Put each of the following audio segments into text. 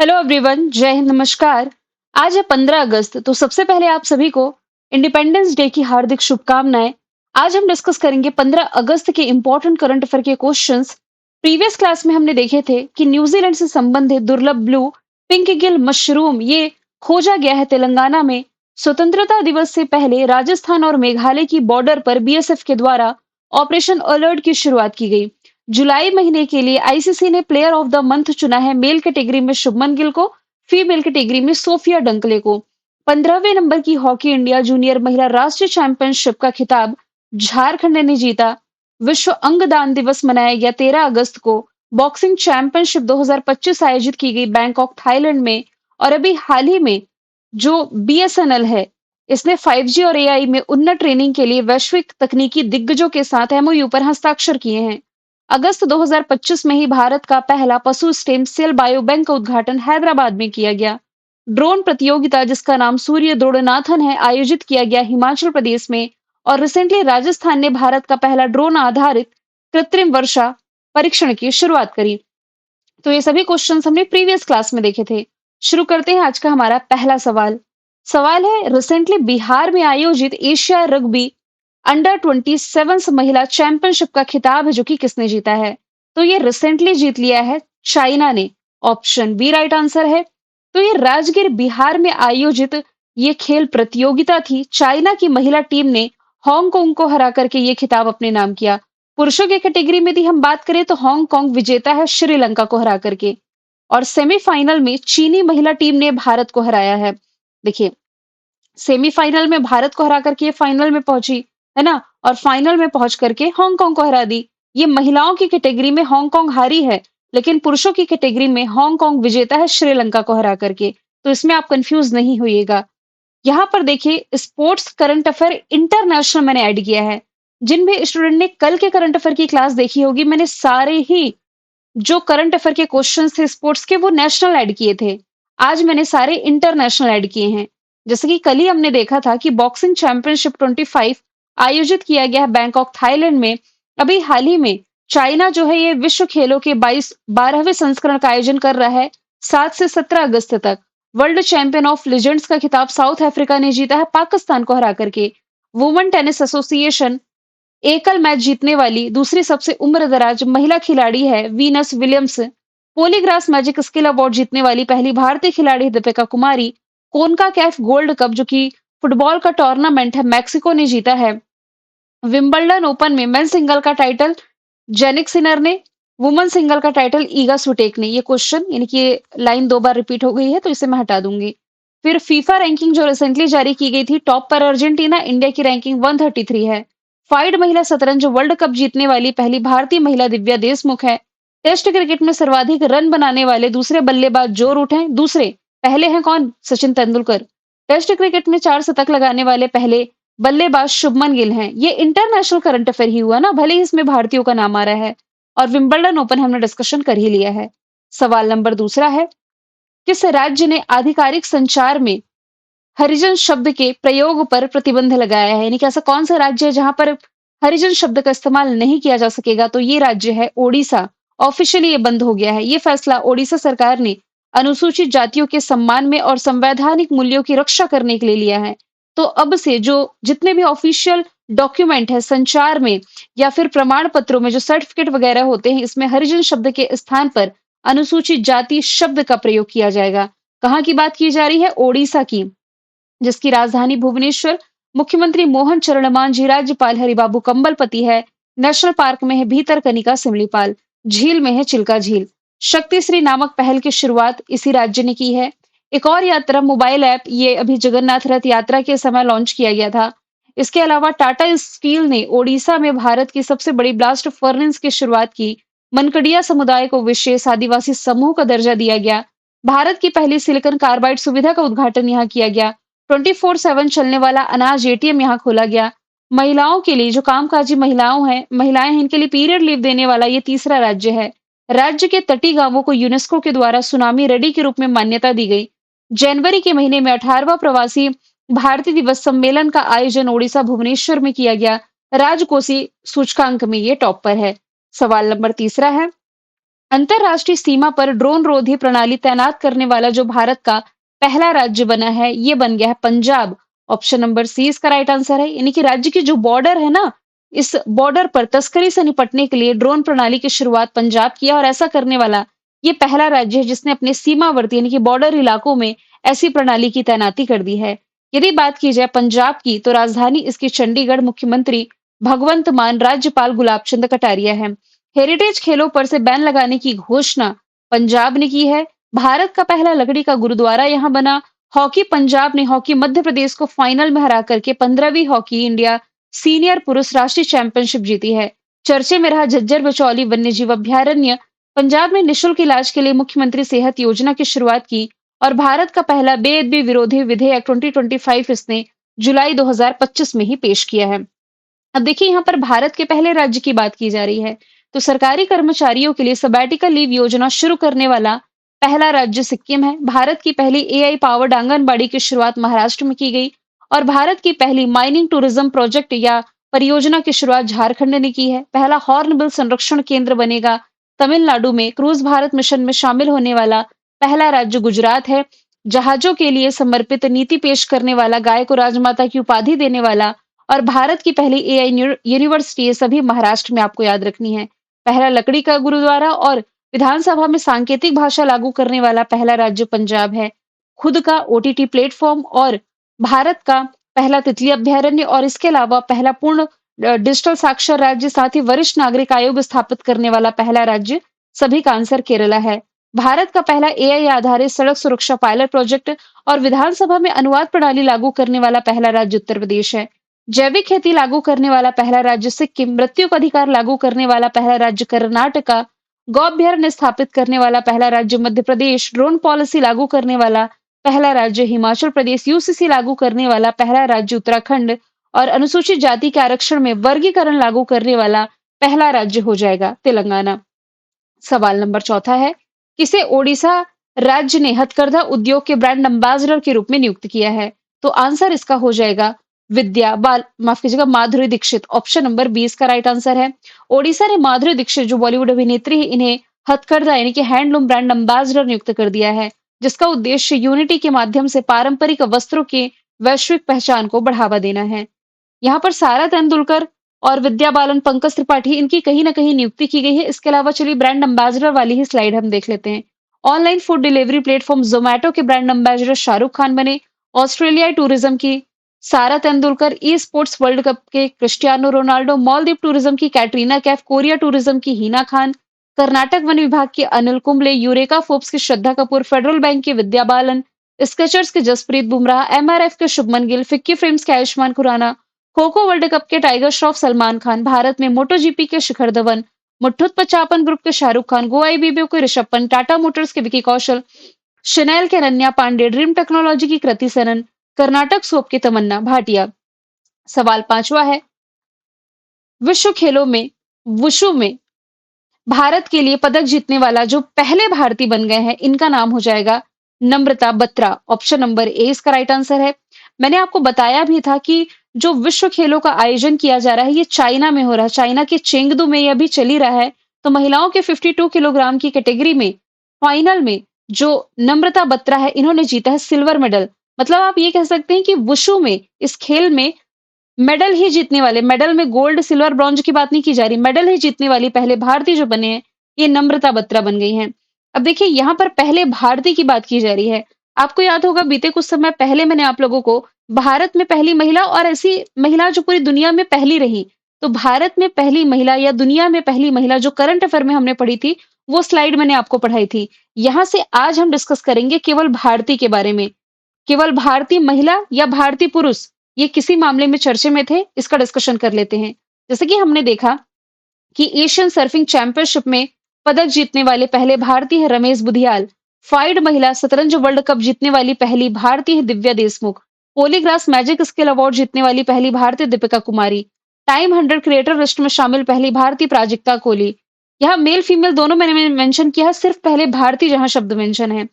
Hello everyone, जय हिंद, नमस्कार। आज है 15 अगस्त, तो सबसे पहले आप सभी को इंडिपेंडेंस डे की हार्दिक शुभकामनाएं। आज हम डिस्कस करेंगे 15 अगस्त के इंपॉर्टेंट करंट अफेयर के क्वेश्चंस। प्रीवियस क्लास में हमने देखे थे कि न्यूजीलैंड से संबंधित दुर्लभ ब्लू पिंक गिल मशरूम ये खोजा गया है तेलंगाना में। स्वतंत्रता दिवस से पहले राजस्थान और मेघालय की बॉर्डर पर बीएसएफ के द्वारा ऑपरेशन अलर्ट की शुरुआत की गई। जुलाई महीने के लिए आईसीसी ने प्लेयर ऑफ द मंथ चुना है मेल कैटेगरी में शुभमन गिल को, फीमेल कैटेगरी में सोफिया डंकले को। 15वें नंबर की हॉकी इंडिया जूनियर महिला राष्ट्रीय चैंपियनशिप का खिताब झारखंड ने जीता। विश्व अंगदान दिवस मनाया गया 13 अगस्त को। बॉक्सिंग चैंपियनशिप 2025 आयोजित की गई बैंकॉक थाईलैंड में। और अभी हाल ही में जो बीएसएनएल है, इसने 5G और एआई में उन्नत ट्रेनिंग के लिए वैश्विक तकनीकी दिग्गजों के साथ एमओयू पर हस्ताक्षर किए हैं। अगस्त 2025 में ही भारत का पहला पशु स्टेम सेल बायो बैंक का उद्घाटन हैदराबाद में किया गया। ड्रोन प्रतियोगिता जिसका नाम सूर्य द्रोणनाथन है, आयोजित किया गया हिमाचल प्रदेश में। और रिसेंटली राजस्थान ने भारत का पहला ड्रोन आधारित कृत्रिम वर्षा परीक्षण की शुरुआत करी। तो ये सभी क्वेश्चंस हमने प्रीवियस क्लास में देखे थे। शुरू करते हैं आज का हमारा पहला सवाल। सवाल है, रिसेंटली बिहार में आयोजित एशिया रग्बी अंडर 27 महिला चैंपियनशिप का खिताब है जो कि किसने जीता है? तो ये रिसेंटली जीत लिया है चाइना ने। ऑप्शन बी राइट आंसर है। तो ये राजगीर बिहार में आयोजित ये खेल प्रतियोगिता थी। चाइना की महिला टीम ने हांगकांग को हरा करके ये खिताब अपने नाम किया। पुरुषों की कैटेगरी में यदि हम बात करें तो हांगकांग विजेता है श्रीलंका को हरा करके। और सेमीफाइनल में चीनी महिला टीम ने भारत को हराया है। देखिए, सेमीफाइनल में भारत को हरा करके ये फाइनल में पहुंची, है ना? और फाइनल में पहुंच करके हांगकांग को हरा दी। ये महिलाओं की कैटेगरी में हांगकांग हारी है, लेकिन पुरुषों की कैटेगरी में हांगकांग विजेता है श्रीलंका को हरा करके। तो इसमें आप कंफ्यूज नहीं होइएगा। यहाँ पर देखिए, स्पोर्ट्स करंट अफेयर इंटरनेशनल मैंने ऐड किया है। जिन भी स्टूडेंट ने कल के करंट अफेयर की क्लास देखी होगी, मैंने सारे ही जो करंट अफेयर के क्वेश्चंस थे स्पोर्ट्स के वो नेशनल ऐड किए थे। आज मैंने सारे इंटरनेशनल ऐड किए हैं। जैसे कि कल ही हमने देखा था कि बॉक्सिंग चैंपियनशिप 25 आयोजित किया गया है बैंकॉक थाईलैंड में। अभी हाल ही में चाइना जो है ये विश्व खेलों के 12वें संस्करण का आयोजन कर रहा है 7 से 17 अगस्त तक। वर्ल्ड चैंपियन ऑफ लेजेंड्स का खिताब साउथ अफ्रीका ने जीता है पाकिस्तान को हरा करके। वुमेन टेनिस एसोसिएशन एकल मैच जीतने वाली दूसरी सबसे उम्रदराज महिला खिलाड़ी है Venus Williams. Poligras magic skill award जीतने वाली पहली भारतीय खिलाड़ी दीपिका कुमारी। कोनका कैफ गोल्ड कप जो कि फुटबॉल का टूर्नामेंट है, मैक्सिको ने जीता है। विंबलडन ओपन में मेन सिंगल का टाइटल जेनिक सिनर ने, वुमेन सिंगल का टाइटल ईगा स्विटेक ने। ये क्वेश्चन यानी कि ये लाइन 2 बार रिपीट हो गई है, तो इसे मैं हटा दूंगी। फिर फीफा रैंकिंग जो रिसेंटली जारी की गई थी, टॉप पर अर्जेंटीना, इंडिया की रैंकिंग 133 है। फाइड महिला शतरंज वर्ल्ड कप जीतने वाली पहली भारतीय महिला दिव्या देशमुख है। टेस्ट क्रिकेट में सर्वाधिक रन बनाने वाले दूसरे बल्लेबाज जो रूट हैं दूसरे, पहले हैं कौन? सचिन तेंदुलकर। टेस्ट क्रिकेट में 4 शतक लगाने वाले पहले बल्लेबाज शुभमन गिल हैं। ये इंटरनेशनल करंट अफेयर ही हुआ ना, भले ही इसमें भारतीयों का नाम आ रहा है। और विंबलडन ओपन हमने डिस्कशन कर ही लिया है। सवाल नंबर दूसरा है, किस राज्य ने आधिकारिक संचार में हरिजन शब्द के प्रयोग पर प्रतिबंध लगाया है? यानी कि ऐसा कौन सा राज्य है जहां पर हरिजन शब्द का इस्तेमाल नहीं किया जा सकेगा? तो ये राज्य है ओडिशा। ऑफिशियली ये बंद हो गया है। ये फैसला ओडिशा सरकार ने अनुसूचित जातियों के सम्मान में और संवैधानिक मूल्यों की रक्षा करने के लिए लिया है। तो अब से जो जितने भी ऑफिशियल डॉक्यूमेंट है संचार में या फिर प्रमाण पत्रों में जो सर्टिफिकेट वगैरह होते हैं, इसमें हरिजन शब्द के स्थान पर अनुसूचित जाति शब्द का प्रयोग किया जाएगा। कहाँ की बात की जा रही है? ओडिशा की, जिसकी राजधानी भुवनेश्वर। मुख्यमंत्री मोहन चरण मांझी, राज्यपाल हरिबाबू कंबलपति है। नेशनल पार्क में है भीतरकनिका सिमलीपाल। झील में है चिल्का झील। शक्तिश्री नामक पहल की शुरुआत इसी राज्य ने की है। एक और यात्रा मोबाइल ऐप, ये अभी जगन्नाथ रथ यात्रा के समय लॉन्च किया गया था। इसके अलावा टाटा स्टील ने ओडिशा में भारत की सबसे बड़ी ब्लास्ट फर्नेस की शुरुआत की। मनकड़िया समुदाय को विशेष आदिवासी समूह का दर्जा दिया गया। भारत की पहली सिलिकॉन कार्बाइड सुविधा का उद्घाटन यहाँ किया गया। 24/7 चलने वाला अनाज एटीएम यहाँ खोला गया। महिलाओं के लिए जो कामकाजी महिलाएं हैं, इनके लिए पीरियड लीव देने वाला ये तीसरा राज्य है। राज्य के तटीय गांवों को यूनेस्को के द्वारा सुनामी रेडी के रूप में मान्यता दी गई। जनवरी के महीने में 18वां प्रवासी भारतीय दिवस सम्मेलन का आयोजन ओडिशा भुवनेश्वर में किया गया। राजकोषीय सूचकांक में ये टॉप पर है। सवाल नंबर तीसरा है, अंतरराष्ट्रीय सीमा पर ड्रोन रोधी प्रणाली तैनात करने वाला जो भारत का पहला राज्य बना है, ये बन गया है पंजाब। ऑप्शन नंबर सी इसका राइट आंसर है। यानी कि राज्य की जो बॉर्डर है ना, इस बॉर्डर पर तस्करी से निपटने के लिए ड्रोन प्रणाली की शुरुआत पंजाब किया और ऐसा करने वाला ये पहला राज्य है जिसने अपने सीमावर्ती यानी कि बॉर्डर इलाकों में ऐसी प्रणाली की तैनाती कर दी है। यदि बात की जाए पंजाब की, तो राजधानी इसकी चंडीगढ़, मुख्यमंत्री भगवंत मान, राज्यपाल गुलाब चंद कटारिया है। हेरिटेज खेलों पर से बैन लगाने की घोषणा पंजाब ने की है। भारत का पहला लकड़ी का गुरुद्वारा यहां बना। हॉकी, पंजाब ने हॉकी मध्य प्रदेश को फाइनल में हरा करके 15वीं हॉकी इंडिया सीनियर पुरुष राष्ट्रीय चैंपियनशिप जीती है। चर्चे में रहा झज्जर बिचौली वन्यजीव अभयारण्य। पंजाब ने निशुल्क इलाज के लिए मुख्यमंत्री सेहत योजना की शुरुआत की और भारत का पहला बेअदबी विरोधी विधेयक 2025 इसने जुलाई 2025 में ही पेश किया है। अब देखिए यहाँ पर भारत के पहले राज्य की बात की जा रही है। तो सरकारी कर्मचारियों के लिए सबैटिकल लीव योजना शुरू करने वाला पहला राज्य सिक्किम है। भारत की पहली एआई पावर्ड आंगनबाड़ी की शुरुआत महाराष्ट्र में की गई और भारत की पहली माइनिंग टूरिज्म प्रोजेक्ट या परियोजना की शुरुआत झारखंड ने की है। पहला हॉर्नबिल संरक्षण केंद्र बनेगा तमिलनाडु में। क्रूज भारत मिशन में शामिल होने वाला पहला राज्य गुजरात है। जहाजों के लिए समर्पित नीति पेश करने वाला, गाय को राजमाता की उपाधि देने वाला और भारत की पहली एआई यूनिवर्सिटी, ये सभी महाराष्ट्र में आपको याद रखनी है। पहला लकड़ी का गुरुद्वारा और विधानसभा में सांकेतिक भाषा लागू करने वाला पहला राज्य पंजाब है। खुद का ओटीटी प्लेटफॉर्म और भारत का पहला तितली अभयारण्य और इसके अलावा पहला पूर्ण डिजिटल साक्षर राज्य, साथ ही वरिष्ठ नागरिक आयोग स्थापित करने वाला पहला राज्य, सभी का आंसर केरला है। भारत का पहला एआई आधारित सड़क सुरक्षा पायलट प्रोजेक्ट और विधानसभा में अनुवाद प्रणाली लागू करने वाला पहला राज्य उत्तर प्रदेश है। जैविक खेती लागू करने वाला पहला राज्य सिक्किम, मृत्यु का अधिकार लागू करने वाला पहला राज्य कर्नाटका, गौ अभ्यारण्य स्थापित करने वाला पहला राज्य मध्य प्रदेश, ड्रोन पॉलिसी लागू करने वाला पहला राज्य हिमाचल प्रदेश, यूसीसी लागू करने वाला पहला राज्य उत्तराखंड और अनुसूचित जाति के आरक्षण में वर्गीकरण लागू करने वाला पहला राज्य हो जाएगा तेलंगाना। सवाल नंबर चौथा है, किसे ओडिशा राज्य ने हथकरघा उद्योग के ब्रांड एम्बेसडर के रूप में नियुक्त किया है? तो आंसर इसका हो जाएगा माफ कीजिएगा, माधुरी दीक्षित। ऑप्शन नंबर 20 का राइट आंसर है। ओडिशा ने माधुरी दीक्षित, जो बॉलीवुड अभिनेत्री है, इन्हें हथकरघा यानी कि हैंडलूम ब्रांड एम्बेसडर नियुक्त कर दिया है, जिसका उद्देश्य यूनिटी के माध्यम से पारंपरिक वस्त्रों के वैश्विक पहचान को बढ़ावा देना है। यहाँ पर सारा तेंदुलकर और विद्या बालन, पंकज त्रिपाठी, इनकी कहीं ना कहीं नियुक्ति की गई है। इसके अलावा चलिए ब्रांड एम्बेसडर वाली ही स्लाइड हम देख लेते हैं। Online food delivery platform Zomato के ब्रांड एम्बेसडर शाहरुख खान बने। ऑस्ट्रेलियाई टूरिज्म की सारा Tendulkar, e sports world cup के क्रिस्टियानो रोनाल्डो, मालदीव टूरिज्म की कैटरीना कैफ, कोरिया टूरिज्म की हिना खान, कर्नाटक वन विभाग के अनिल कुंबले, यूरेका फोर्ब्स की श्रद्धा कपूर, फेडरल बैंक की विद्या बालन, स्केचर्स के जसप्रीत बुमराह, एमआरएफ के शुभमन गिल, फिक्की फ्रेम्स के आयुष्मान खुराना, खो खो वर्ल्ड कप के टाइगर श्रॉफ सलमान खान, भारत में मोटो जीपी के शिखर धवन, मुट्ठुत पचापन ग्रुप के शाहरुख खान, गो आईबीबीओ के ऋषभ पंत, टाटा मोटर्स के विकी कौशल, शनेल के अनन्या पांडे, ड्रीम टेक्नोलॉजी की कृति सनन, कर्नाटक सोप की तमन्ना भाटिया। सवाल पांचवा है, विश्व खेलों में वुशु में भारत के लिए पदक जीतने वाला जो पहले भारतीय बन गए हैं, इनका नाम हो जाएगा नम्रता बत्रा। ऑप्शन नंबर ए इसका राइट आंसर है। मैंने आपको बताया भी था कि जो विश्व खेलों का आयोजन किया जा रहा है, ये चाइना में हो रहा है। चाइना के चेंगदू में ये अभी चल ही रहा है। तो महिलाओं के 52 किलोग्राम की कैटेगरी में फाइनल में जो नम्रता बत्रा है, इन्होंने जीता है सिल्वर मेडल। मतलब आप ये कह सकते हैं कि वुशु में, इस खेल में मेडल ही जीतने वाले, मेडल में गोल्ड सिल्वर ब्रॉन्ज की बात नहीं की जा रही, मेडल ही जीतने वाली पहले भारतीय जो बने हैं, ये नम्रता बत्रा बन गई हैं। अब देखिए यहाँ पर पहले भारतीय की बात की जा रही है। आपको याद होगा बीते कुछ समय पहले मैंने आप लोगों को भारत में पहली महिला और ऐसी महिला जो पूरी दुनिया में पहली रही, तो भारत में पहली महिला या दुनिया में पहली महिला जो करंट अफेयर में हमने पढ़ी थी, वो स्लाइड मैंने आपको पढ़ाई थी। यहाँ से आज हम डिस्कस करेंगे केवल भारतीय के बारे में। केवल भारतीय महिला या भारतीय पुरुष, ये किसी मामले में चर्चे में थे, इसका डिस्कशन कर लेते हैं। जैसे कि हमने देखा कि एशियन सर्फिंग चैंपियनशिप में पदक जीतने वाले पहले भारतीय है रमेश बुधियाल। फाइड महिला शतरंज वर्ल्ड कप जीतने वाली पहली भारतीय है Divya Deshmukh. Poligras magic skill award जीतने वाली पहली भारतीय Deepika Kumari. Time 100 creator list में शामिल पहली भारतीय प्राजक्ता कोहली। यहाँ मेल फीमेल दोनों मैंने मेंशन किया है, सिर्फ पहले भारतीय जहां शब्द मेंशन है।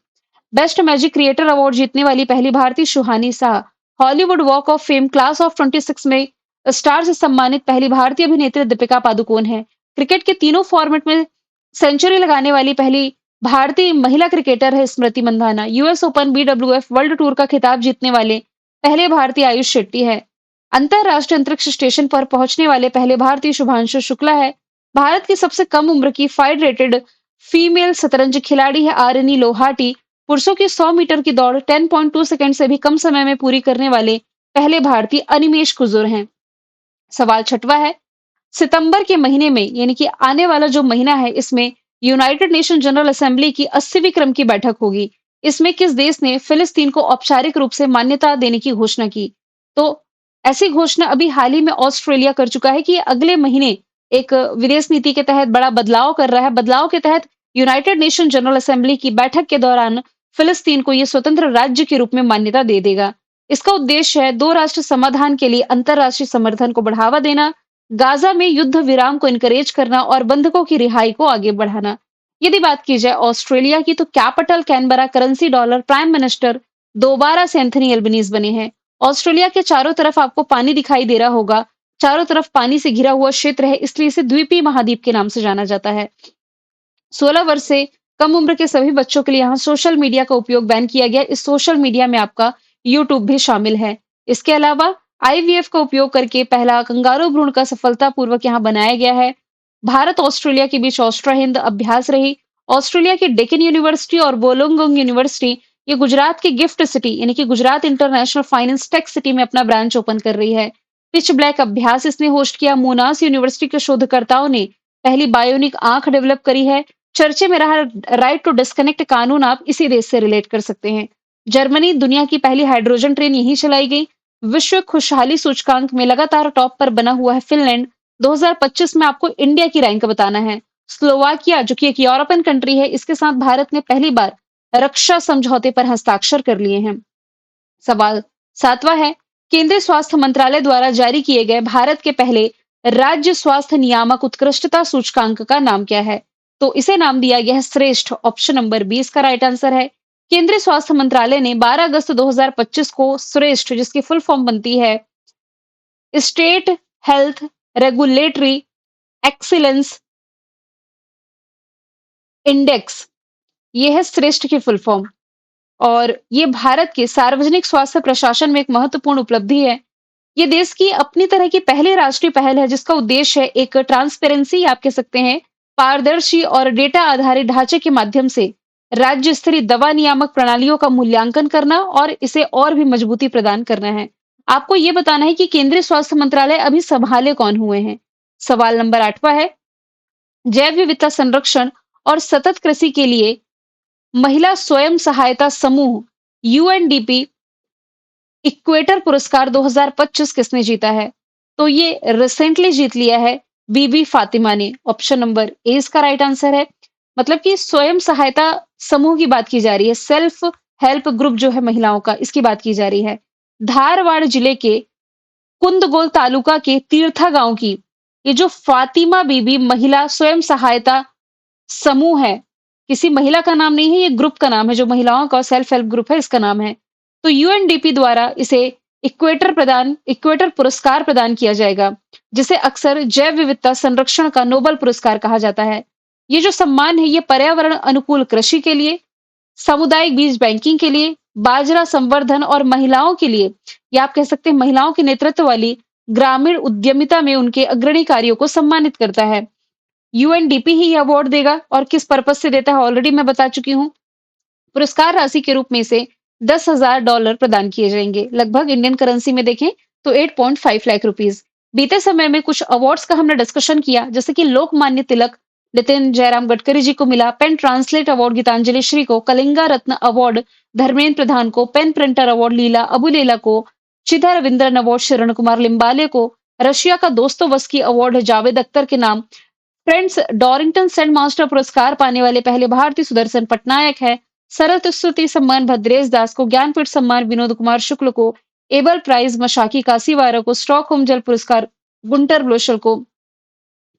बेस्ट मैजिक क्रिएटर अवार्ड जीतने वाली पहली भारतीय Suhani Shah. Hollywood walk of fame class of 26 में स्टार से सम्मानित पहली भारतीय अभिनेत्री दीपिका पादुकोण है। क्रिकेट के तीनों फॉर्मेट में सेंचुरी लगाने वाली पहली भारतीय महिला क्रिकेटर है Smriti Mandhana. US open BWF world tour का खिताब जीतने वाले पहले भारतीय आयुष शेट्टी है। अंतरराष्ट्रीय अंतरिक्ष स्टेशन पर पहुंचने वाले पहले भारतीय शुभांशु शुक्ला है। भारत की सबसे कम उम्र की फाइड रेटेड फीमेल शतरंज खिलाड़ी है आरनी लोहाटी। पुरुषों की 100 मीटर की दौड़ 10.2 सेकंड से भी कम समय में पूरी करने वाले पहले भारतीय अनिमेश कुजूर हैं। सवाल छठवा है, सितंबर के महीने में यानी कि आने वाला जो महीना है इसमें यूनाइटेड नेशन जनरल असेंबली की 80वीं क्रम की बैठक होगी। इसमें किस देश ने फिलिस्तीन को औपचारिक रूप से मान्यता देने की घोषणा की? तो ऐसी घोषणा अभी हाल ही में ऑस्ट्रेलिया कर चुका है कि अगले महीने एक विदेश नीति के तहत बड़ा बदलाव कर रहा है। बदलाव के तहत यूनाइटेड नेशन जनरल असेंबली की बैठक के दौरान फिलिस्तीन को यह स्वतंत्र राज्य के रूप में मान्यता दे देगा। इसका उद्देश्य है दो राष्ट्र समाधान के लिए अंतरराष्ट्रीय समर्थन को बढ़ावा देना, गाजा में युद्ध विराम को इनकरेज करना और बंधकों की रिहाई को आगे बढ़ाना। यदि बात की जाए ऑस्ट्रेलिया की तो capital Canberra, currency dollar, prime minister दोबारा से एंथनी एल्बनीज बने हैं। ऑस्ट्रेलिया के चारों तरफ आपको पानी दिखाई दे रहा होगा। चारों तरफ पानी से घिरा हुआ क्षेत्र है, इसलिए इसे द्वीपीय महाद्वीप के नाम से जाना जाता है। 16 वर्ष से कम उम्र के सभी बच्चों के लिए यहाँ सोशल मीडिया का उपयोग बैन किया गया। इस सोशल मीडिया में आपका यूट्यूब भी शामिल है। इसके अलावा आईवीएफ का उपयोग करके पहला कंगारू भ्रूण का सफलतापूर्वक यहाँ बनाया गया है। भारत ऑस्ट्रेलिया के बीच ऑस्ट्रा हिंद अभ्यास रही। ऑस्ट्रेलिया की डेक्कन यूनिवर्सिटी और वोलोंगोंग यूनिवर्सिटी ये गुजरात की गिफ्ट सिटी यानी कि Gujarat international finance tech city में अपना ब्रांच ओपन कर रही है। पिच ब्लैक अभ्यास इसने होस्ट किया। मोनास यूनिवर्सिटी के शोधकर्ताओं ने पहली बायोनिक आंख डेवलप करी है। चर्चे में रहा राइट टू डिस्कनेक्ट कानून आप इसी देश से रिलेट कर सकते हैं। जर्मनी दुनिया की पहली हाइड्रोजन ट्रेन यहीं चलाई गई। विश्व खुशहाली सूचकांक में लगातार टॉप पर बना हुआ है फिनलैंड। 2025 में आपको इंडिया की रैंक बताना है। स्लोवाकिया जो कि एक यूरोपियन कंट्री है, इसके साथ भारत ने पहली बार रक्षा समझौते पर हस्ताक्षर कर लिए हैं। सवाल सातवां है, केंद्रीय स्वास्थ्य मंत्रालय द्वारा जारी किए गए भारत के पहले राज्य स्वास्थ्य नियामक उत्कृष्टता सूचकांक का नाम क्या है? तो इसे नाम दिया गया है श्रेष्ठ। ऑप्शन नंबर 20 का राइट आंसर है। केंद्रीय स्वास्थ्य मंत्रालय ने 12 अगस्त 2025 को श्रेष्ठ, जिसकी फुल फॉर्म बनती है state health regulatory excellence index, ये है श्रेष्ठ की फुल फॉर्म। और ये भारत के सार्वजनिक स्वास्थ्य प्रशासन में एक महत्वपूर्ण उपलब्धि है। ये देश की अपनी तरह की पहली राष्ट्रीय पहल है जिसका उद्देश्य है एक ट्रांसपेरेंसी आप कह सकते हैं, पारदर्शी और डेटा आधारित ढांचे के माध्यम से राज्य स्तरीय दवा नियामक प्रणालियों का मूल्यांकन करना और इसे और भी मजबूती प्रदान करना है। आपको ये बताना है कि केंद्रीय स्वास्थ्य मंत्रालय अभी संभाले कौन हुए हैं। सवाल नंबर 8वां है, जैव विविधता संरक्षण और सतत कृषि के लिए महिला स्वयं सहायता समूह यूएनडीपी इक्वेटर पुरस्कार 2025 किसने जीता है? तो ये रिसेंटली जीत लिया है बीबी फातिमा ने। ऑप्शन नंबर ए इसका राइट आंसर है। मतलब कि स्वयं सहायता समूह की बात की जा रही है, सेल्फ हेल्प ग्रुप जो है महिलाओं का, इसकी बात की जा रही है। धारवाड़ जिले के कुंदगोल तालुका के तीर्था गांव की ये जो फातिमा बीबी महिला स्वयं सहायता समूह है, किसी महिला का नाम नहीं है, ये ग्रुप का नाम है, जो महिलाओं का सेल्फ हेल्प ग्रुप है इसका नाम है। तो यूएनडीपी द्वारा इसे इक्वेटर पुरस्कार प्रदान किया जाएगा, जिसे अक्सर जैव विविधता संरक्षण का नोबेल पुरस्कार कहा जाता है। ये जो सम्मान है ये पर्यावरण अनुकूल कृषि के लिए, सामुदायिक बीज बैंकिंग के लिए, बाजरा संवर्धन और महिलाओं के लिए, या आप कह सकते हैं महिलाओं के नेतृत्व वाली ग्रामीण उद्यमिता में उनके अग्रणी कार्यों को सम्मानित करता है। यूएनडीपी ही अवार्ड देगा और किस पर्पज से देता है ऑलरेडी मैं बता चुकी हूँ। पुरस्कार राशि के रूप में से $10,000 प्रदान किए जाएंगे। लगभग इंडियन करेंसी में देखें तो 8.5 लाख रुपीस। बीते समय में कुछ अवार्ड्स का हमने डिस्कशन किया, जैसे कि लोकमान्य तिलक नितिन जयराम गडकरी जी को मिला, pen translate award Geetanjali Shri को, कलिंगा रत्न अवार्ड धर्मेंद्र प्रधान को, pen printer award Leila Aboulela को, चिधा रविंद्रन अवार्ड शरण कुमार लिम्बाले को, रशिया का दोस्तोवस्की अवार्ड जावेद अख्तर के नाम, फ्रेंड्स डॉरिंगटन सेंट मास्टर पुरस्कार पाने वाले पहले भारतीय सुदर्शन पटनायक है, सरस्वती सम्मान भद्रेश दास को, ज्ञानपीठ सम्मान विनोद कुमार शुक्ल को, एबल प्राइज मशाकी कासीवारा को, स्टॉकहोम जल पुरस्कार गुंटर ब्लोशल को,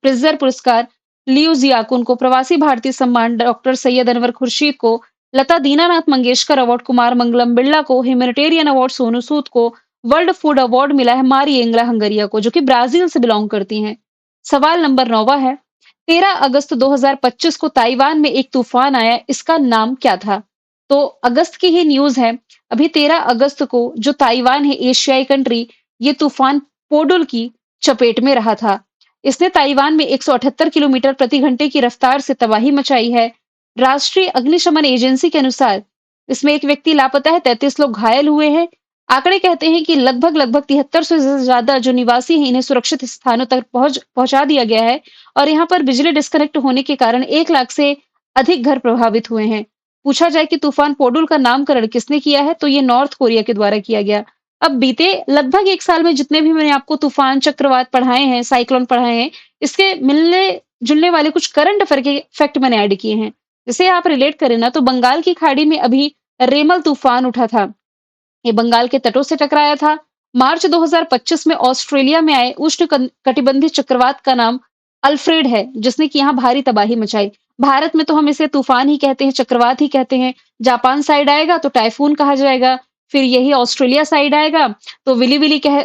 प्रिजर पुरस्कार लियो जियाकुन को, प्रवासी भारतीय सम्मान डॉक्टर सैयद अनवर खुर्शीद को, लता दीनानाथ मंगेशकर अवार्ड कुमार मंगलम बिरला को, ह्यूमैनिटेरियन अवार्ड सोनू सूद को, वर्ल्ड फूड अवार्ड मिला है मारी एंगला हंगरिया को, जो कि ब्राजील से बिलोंग करती हैं। सवाल नंबर 9 है, 13 अगस्त 2025 को ताइवान में एक तूफान आया, इसका नाम क्या था? तो अगस्त की ही न्यूज़ है। अभी 13 अगस्त को जो ताइवान है एशियाई कंट्री, ये तूफान पोडुल की चपेट में रहा था। इसने ताइवान में 178 किलोमीटर प्रति घंटे की रफ्तार से तबाही मचाई है। राष्ट्रीय अग्निशमन एजेंसी के अनुसार इसमें एक व्यक्ति लापता है, 33 लोग घायल हुए हैं। आंकड़े कहते हैं कि लगभग 73 से ज़्यादा जो निवासी हैं, इन्हें सुरक्षित स्थानों तक पहुँचा दिया गया है और यहाँ पर बिजली डिस्कनेक्ट होने के कारण 1 लाख से अधिक घर प्रभावित हुए हैं। पूछा जाए कि तूफान पोडुल का नामकरण किसने किया है, तो ये नॉर्थ कोरिया के द्वारा किया गया। अब बीते लगभग 1 साल में जितने भी मैंने आपको तूफान, चक्रवात पढ़ाए हैं, साइक्लोन पढ़ाए हैं, इसके मिलने-जुलने वाले कुछ करंट अफेयर के फैक्ट मैंने ऐड किए हैं। जैसे आप रिलेट करें ना, तो बंगाल की खाड़ी में अभी रेमल तूफान उठा था। ये बंगाल के तटों से टकराया था। मार्च 2025 में ऑस्ट्रेलिया में आए उष्णकटिबंधीय चक्रवात का नाम अल्फ्रेड है, जिसने कि यहाँ भारी तबाही मचाई। भारत में तो हम इसे तूफान ही कहते हैं, चक्रवात ही कहते हैं। जापान साइड आएगा तो टाइफून कहा जाएगा, फिर यही ऑस्ट्रेलिया साइड आएगा तो विली विली कह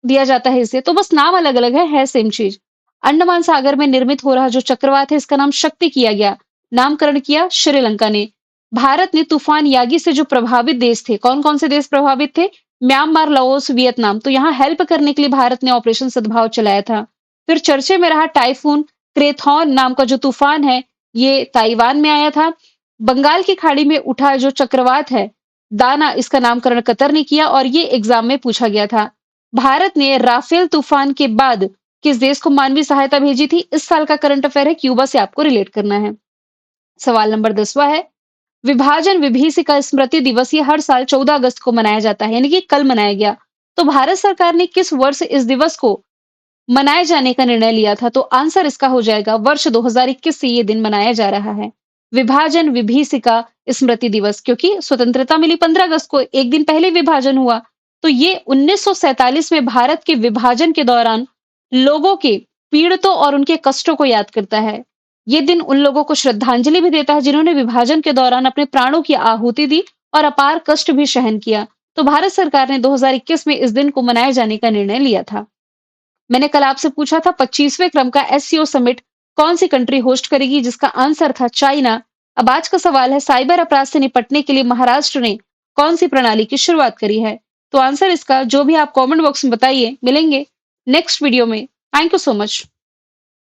दिया जाता है इसे। तो बस नाम अलग-अलग है सेम चीज़। अंडमान सागर में निर्मित हो रहा जो चक्रवात है, इसका नाम शक्ति किया गया। नामकरण किया श्रीलंका ने। भारत ने तूफान यागी से जो प्रभावित देश थे, कौन-कौन से देश प्रभावित थे? Myanmar, Laos, Vietnam. तो यहाँ हेल्प करने के लिए भारत ने ऑपरेशन सद्भाव चलाया था। फिर चर्चे में रहा टाइफून क्रेथॉन नाम का जो तूफान है, ये ताइवान में आया था। बंगाल की खाड़ी में उठा जो चक्रवात है, दाना, इसका नामकरण कतर ने किया और ये एग्जाम में पूछा गया था। भारत ने राफेल तूफान के बाद किस देश को मानवीय सहायता भेजी थी? इस साल का करंट अफेयर है, क्यूबा से आपको रिलेट करना है। सवाल नंबर 10वां है, विभाजन विभीषिका स्मृति दिवस ये हर साल 14 अगस्त को मनाया जाता है, यानी कि कल मनाया गया। तो भारत सरकार ने किस वर्ष इस दिवस को मनाए जाने का निर्णय लिया था? तो आंसर इसका हो जाएगा वर्ष 2021 से ये दिन मनाया जा रहा है। विभाजन विभीषिका स्मृति दिवस, क्योंकि स्वतंत्रता मिली 15 अगस्त को, एक दिन पहले विभाजन हुआ। तो ये 1947 में भारत के विभाजन के दौरान लोगों के पीड़ितों और उनके कष्टों को याद करता है। ये दिन उन लोगों को श्रद्धांजलि भी देता है जिन्होंने विभाजन के दौरान अपने प्राणों की आहुति दी और अपार कष्ट भी सहन किया। तो भारत सरकार ने 2021 में इस दिन को मनाए जाने का निर्णय लिया था। मैंने कल आपसे पूछा था 25वें क्रम का एससीओ समिट कौन सी कंट्री होस्ट करेगी, जिसका आंसर था चाइना। अब आज का सवाल है, साइबर अपराध से निपटने के लिए महाराष्ट्र ने कौन सी प्रणाली की शुरुआत करी है? तो आंसर इसका जो भी आप कमेंट बॉक्स में बताइए। मिलेंगे नेक्स्ट वीडियो में। Thank you so much.